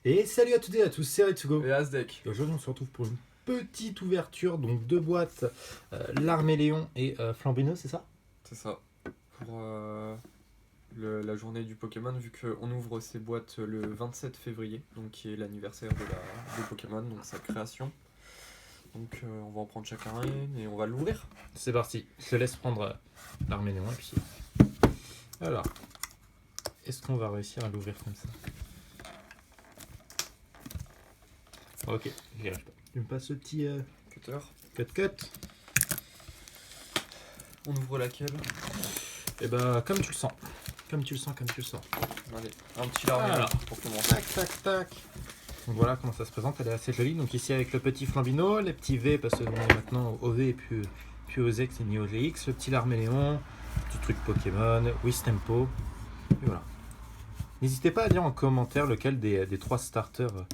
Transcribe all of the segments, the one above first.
Et salut à toutes et à tous, c'est Retsugo. Et Asdec. Et aujourd'hui on se retrouve pour une petite ouverture, donc deux boîtes, l'Arméléon et Flambino, c'est ça? C'est ça. Pour la journée du Pokémon, vu qu'on ouvre ces boîtes le 27 février, donc qui est l'anniversaire de Pokémon, donc sa création. Donc on va en prendre chacun une et on va l'ouvrir. C'est parti, je te laisse prendre l'Arméléon et puis... Alors, est-ce qu'on va réussir à l'ouvrir comme ça? Ok, j'y arrive pas. Tu me passes ce petit Cutter. cut. On ouvre laquelle? Et bah comme tu le sens. Comme tu le sens. Allez, un petit larmier Alors. pour commencer. Tac. Donc voilà comment ça se présente, elle est assez jolie. Donc ici avec le petit Flambino, les petits V parce que on est maintenant au V et puis au Z c'est ni au GX, le petit Larméléon, petit truc Pokémon, Wistempo. Et voilà. N'hésitez pas à dire en commentaire lequel des trois starters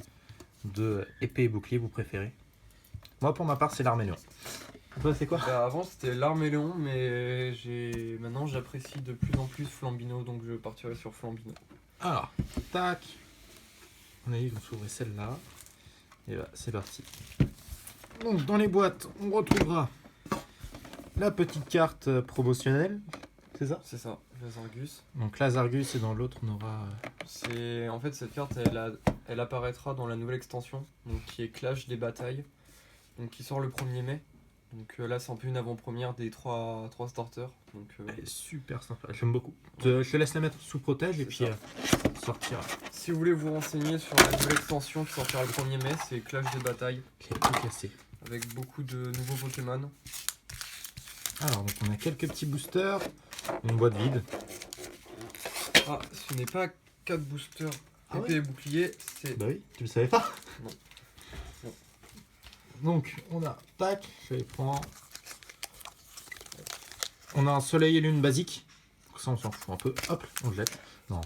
de épée et bouclier vous préférez. Moi pour ma part c'est l'Arméléon. Toi c'est quoi? Bah, avant c'était l'Arméléon, mais maintenant j'apprécie de plus en plus Flambino, donc je partirai sur Flambino. Alors, tac. On a dit qu'on s'ouvrait celle-là. Et bah c'est parti. Donc dans les boîtes, on retrouvera la petite carte promotionnelle. C'est ça? C'est ça, Lazargus. Donc Lazargus et dans l'autre on aura... En fait, cette carte, elle apparaîtra dans la nouvelle extension, donc qui est Clash des batailles, donc qui sort le 1er mai. Donc là, c'est un peu une avant-première des trois starters. Donc, Elle est super sympa, j'aime beaucoup. Je te laisse la mettre sous protège et puis sortir. si vous voulez vous renseigner sur la nouvelle extension qui sortira le 1er mai, c'est Clash des batailles, Je l'ai tout cassé. avec beaucoup de nouveaux Pokémon. Alors donc on a quelques petits boosters, une boîte vide. Ah, ce n'est pas 4 boosters Ah épée et bouclier, c'est... Bah oui, tu le savais pas? Non. Non. Donc on a, tac, je vais les prendre. On a un soleil et lune basique. Ça on s'en fout un peu, hop, on le jette. Non.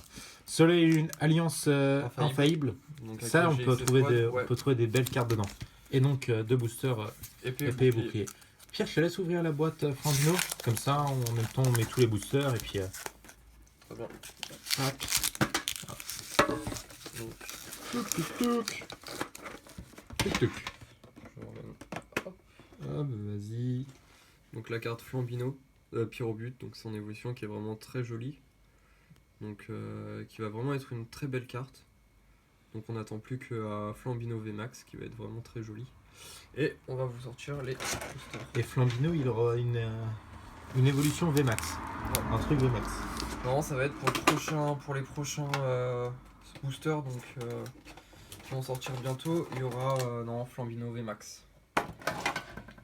Soleil et lune, alliance infaillible. Donc, Ça on avec peut, GX trouver Squad, on peut trouver des belles cartes dedans. Et donc deux boosters épée épée et bouclier. Pierre, je te laisse ouvrir la boîte Flambino. Comme ça, en même temps, on met tous les boosters et puis... Très bien. tac. Donc, Tuc. je ramène. Hop, vas-y. Donc la carte Flambino, Pyrobut, donc son évolution qui est vraiment très jolie. Donc qui va vraiment être une très belle carte. Donc on n'attend plus qu'à Flambino VMAX qui va être vraiment très joli. Et on va vous sortir les boosters. Et Flambino, il aura une évolution VMAX. Ouais. Un truc VMAX. Non, ça va être pour les prochains boosters donc, qui vont sortir bientôt. Il y aura Flambino VMAX.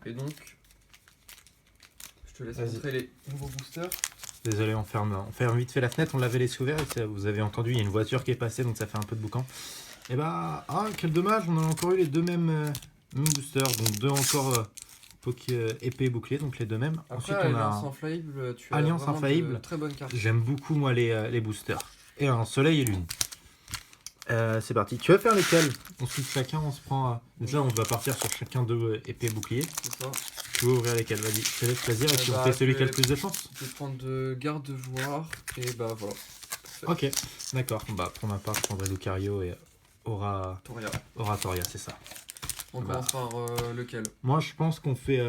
Et donc, je te laisse montrer les nouveaux boosters. Désolé, on ferme vite fait la fenêtre, on l'avait laissé ouvert et vous avez entendu, il y a une voiture qui est passée donc ça fait un peu de boucan. Et bah, quel dommage, on a encore eu les deux mêmes boosters, donc deux encore épée et bouclier, donc les deux mêmes. Après, Ensuite on Alliance a Infaillible, tu as Alliance vraiment Infaillible. de très bonnes cartes. J'aime beaucoup moi les boosters. Et un soleil et lune. C'est parti. Tu veux faire lesquels? Ensuite chacun on se prend... Déjà on va partir sur chacun deux épées et bouclier. C'est ça. Tu veux ouvrir lesquels? Vas-y, je te laisse choisir et puis on bah, fait celui je qui a vais- le plus de chance. Je vais prendre de garde-voir et bah voilà. Ok, d'accord. Bah pour ma part je prendrai Lucario et Toria. Oratoria, c'est ça. On Bah. commence par lequel? Moi je pense qu'on fait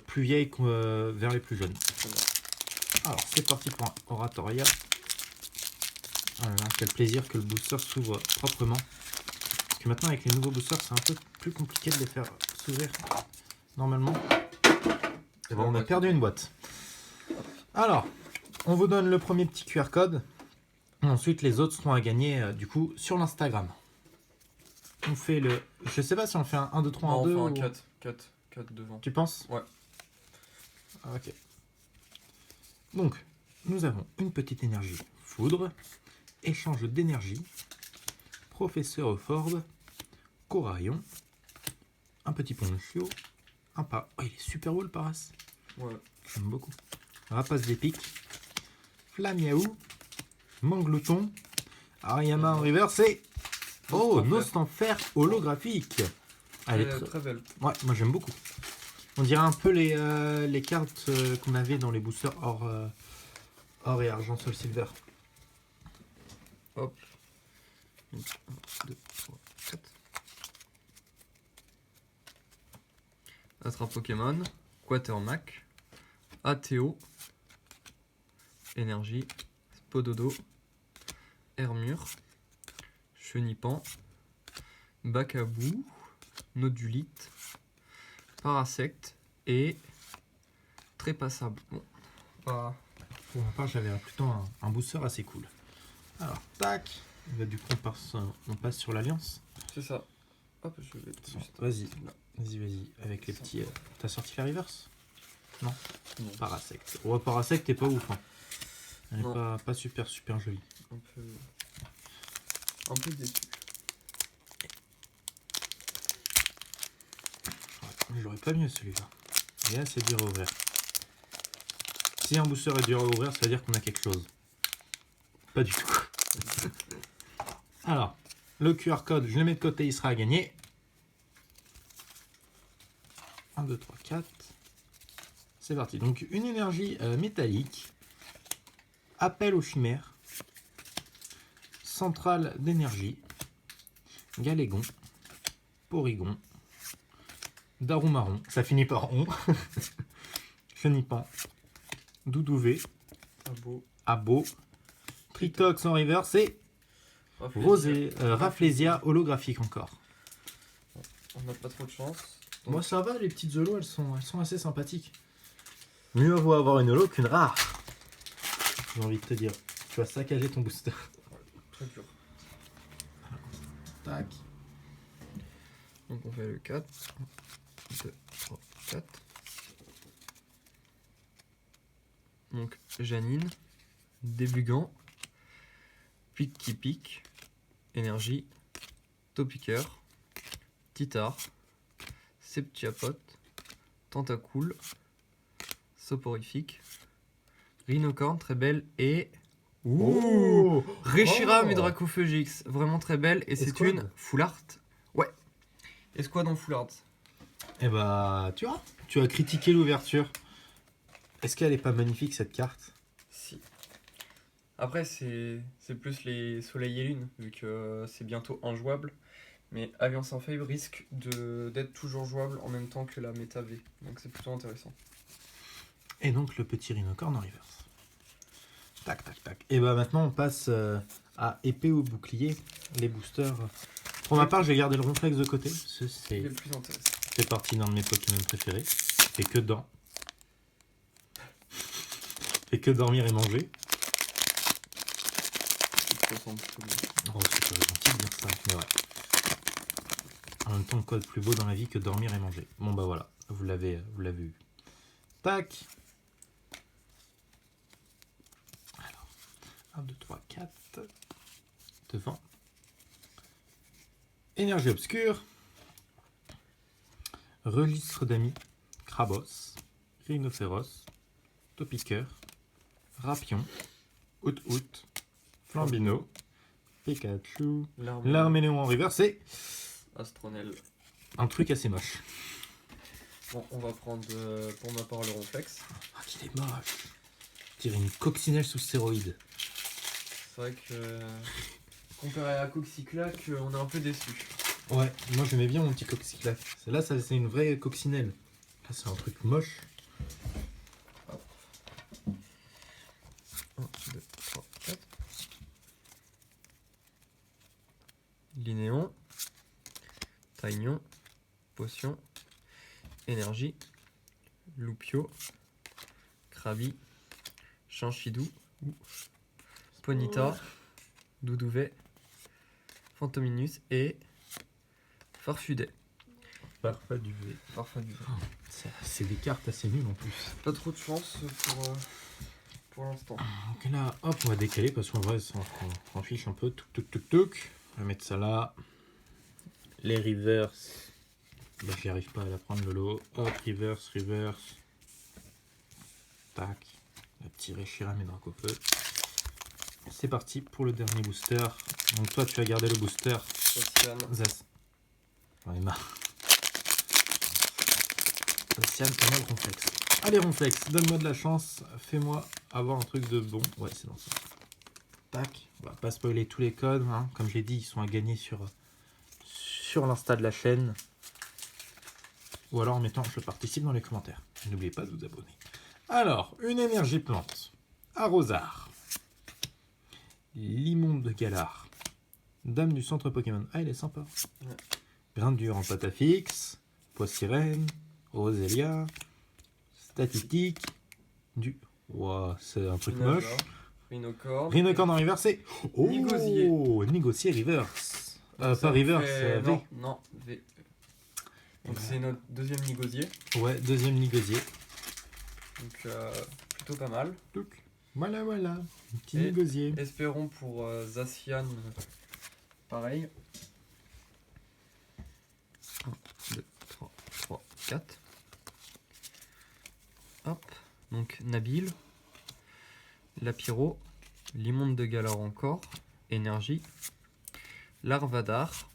plus vieille vers les plus jeunes. Très bien. Alors c'est parti pour un Oratoria. Oh là là, quel plaisir que le booster s'ouvre proprement. Parce que maintenant avec les nouveaux boosters c'est un peu plus compliqué de les faire s'ouvrir normalement. Et bon, on a perdu une boîte. Alors, on vous donne le premier petit QR code. Ensuite les autres seront à gagner du coup sur l'Instagram. On fait le... Je sais pas si on fait un 1, 2, 3, Non, 1, 2 on ou... fait un 4 devant. Tu penses? Ouais. Ok. Donc, nous avons une petite énergie foudre, échange d'énergie, professeur Ford, Corarion, un petit Ponchio, un pas. Oh, il est super beau le Paras. Ouais. J'aime beaucoup. Rapace d'épique, Flamiaou, Manglouton, Ariama en reverse et... Oh, Nostanfer holographique. Elle est Très belle. Ouais, moi j'aime beaucoup. On dirait un peu les cartes qu'on avait dans les boosters or et argent Soul Silver. Hop. 1, 2, 3, Attrape Pokémon, Quatermack, ATO, Énergie, Spododo, Hermure, Chenipan, Bacabou, Nodulite, Parasect et Trépassable. Bon, pas... Pour ma part, j'avais plutôt un booster assez cool. Alors, tac. Bah, du coup, on passe sur l'alliance. C'est ça. Hop, je vais juste... Vas-y, vas-y. Avec les petits... T'as sorti la reverse? Non. Parasect. Ouais, Parasect t'es pas ouf. Hein. Elle est pas super jolie. Un peu déçu. Ouais, je l'aurais pas mieux celui-là. Et là, c'est dur à ouvrir. Si un booster est dur à ouvrir, ça veut dire qu'on a quelque chose. Pas du tout. Alors, le QR code, je le mets de côté, il sera à gagner. 1, 2, 3, 4. C'est parti. Donc, une énergie métallique. Appel aux chimères. Centrale d'énergie. Galégon. Porygon. Darumaron. Ça finit par on. Chenipan. Doudouvé. Abo. Tritox en reverse et Rafflesia holographique encore. On n'a pas trop de chance. Donc... Moi ça va, les petites holos elles sont assez sympathiques. Mieux vaut avoir une holo qu'une rare. J'ai envie de te dire. Tu vas saccager ton booster. Ouais, très dur. Tac. Donc on fait le 4. 1, 2, 3, 4. Donc Janine. Débugant. Pic qui pique. Énergie. Topiqueur. Titar. Septiapot. Tentacool. Soporifique. Rhinocorne, très belle. Et... Ouh, Reshiram et Dracophagyx. Vraiment très belle. Et c'est une full art. Ouais. Escouade en full art. Et bah, tu vois, tu as critiqué l'ouverture. Est-ce qu'elle est pas magnifique cette carte? Si. Après, c'est plus les soleils et lune, vu que c'est bientôt injouable. Mais Alliance en Fable risque d'être toujours jouable en même temps que la méta V. Donc c'est plutôt intéressant. Et donc le petit Rhinocorne en reverse. Tac, tac, tac. Et bah maintenant on passe à épée ou bouclier, les boosters. Pour ma part, j'ai gardé le Ronflex de côté. C'est le plus intéressant. fait partie d'un de mes Pokémon préférés. Fait que dents. Fait que dormir et manger. Oh, c'est pas gentil de dire ça, mais ouais. En même temps, quoi de plus beau dans la vie que dormir et manger? Bon bah voilà, vous l'avez eu. Tac. Alors, 1, 2, 3, 4. Devant. Énergie obscure. Registre d'amis. Krabos. Rhinocéros. Topiqueur. Rapion. Out. Flambino. Pikachu. L'arméléon en reverse et Astronel. un truc assez moche. Bon, on va prendre pour ma part le Ronflex. Ah, qu'il est moche. Je dirais une coccinelle sous stéroïde. C'est vrai que comparé à Coxyclac, on est un peu déçu. Ouais, moi j'aimais bien mon petit Coxyclac. Là, c'est une vraie coccinelle. Là, c'est un truc moche. 1, 2, 3, 4. Linéon. Taignon. Potion. Énergie. Loupio. Krabi. Chanchidou. Ponita. Doudouvet. Fantominus et Farfudet. Farfaduvet. C'est des cartes assez nulles en plus. Pas trop de chance pour l'instant. Donc là, hop, on va décaler parce qu'en vrai, on s'en fiche un peu. Touc. On va mettre ça là. Les reverse. Là, j'y arrive pas à la prendre le lot. Hop, reverse. Tac. Le petit Reshiram et Dracofeu. C'est parti pour le dernier booster. Donc toi, tu as gardé le booster. Zas. J'en ai marre. Zacian, on a le Ronflex. Allez Ronflex, donne-moi de la chance. Fais-moi avoir un truc de bon. Ouais, c'est dans ça. Tac. On va pas spoiler tous les codes. Hein. Comme je l'ai dit, ils sont à gagner sur l'insta de la chaîne. ou alors en mettant je participe dans les commentaires. N'oubliez pas de vous abonner. Alors, une énergie plante, Arrosard, Limonde de Galar, Dame du centre Pokémon. Ah, il est sympa. Ouais. Grindure en pâte à fixe, Poissirène, Roselia, Statitique, du... Wow, c'est un truc moche. Rhinocorn. Rhinocorn en reversé. Oh, Nigosier. Nigosier reverse. Ça Pas reverse, fait- V. Non, V. Donc c'est notre deuxième Nigosier. Ouais, deuxième Nigosier. Donc plutôt pas mal. Donc, voilà, un petit Et- Nigosier. Espérons pour Zacian, pareil. 1, 2, 3, 4. Hop. Donc Nabil, Lapiro, Limonde de Galar encore, Énergie, Larvadar,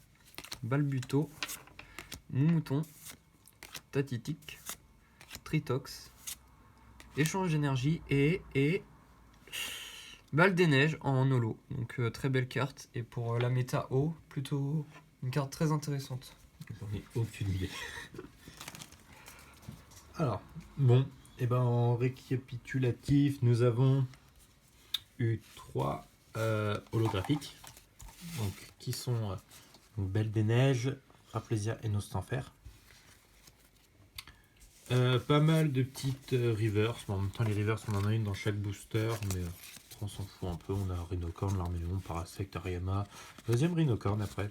Balbuto, Moumouton, Tatitique, Tritox, Échange d'énergie et Balle des Neiges en holo. Donc très belle carte. Et pour la méta haut, plutôt une carte très intéressante. J'en ai aucune idée. Alors, bon, et ben en récapitulatif, nous avons eu 3 holographiques, donc qui sont Belle des Neiges, Rafflesia et Nostanfer. Pas mal de petites reverse, mais en même temps les reverse on en a une dans chaque booster, mais on s'en fout un peu. On a Rhinocorn, Larméléon, Parasect, Ariama, deuxième Rhinocorn après,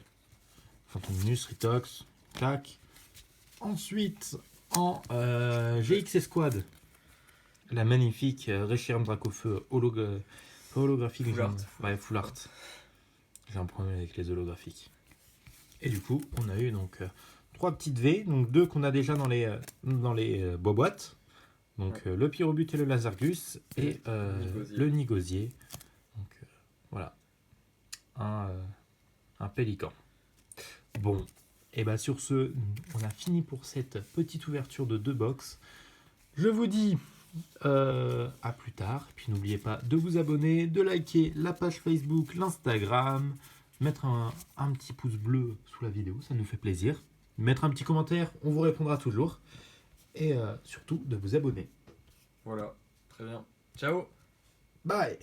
Phantominus, Ritox, tac. Ensuite en GX Esquad, la magnifique Reshiram Dracofeu holographique. Full art. Ouais, full art. J'ai un problème avec les holographiques. Et du coup, on a eu donc 3 petites V, donc 2 qu'on a déjà dans les boîtes. Donc Ouais. le Pyrobut et le Lazargus et Nigosier. le Nigosier. Donc voilà, un pélican. Bon, et bien sur ce, on a fini pour cette petite ouverture de 2 box. Je vous dis à plus tard. Puis n'oubliez pas de vous abonner, de liker la page Facebook, l'Instagram, mettre un petit pouce bleu sous la vidéo, ça nous fait plaisir. Mettre un petit commentaire, on vous répondra toujours. Et surtout de vous abonner. Voilà, très bien. Ciao. Bye!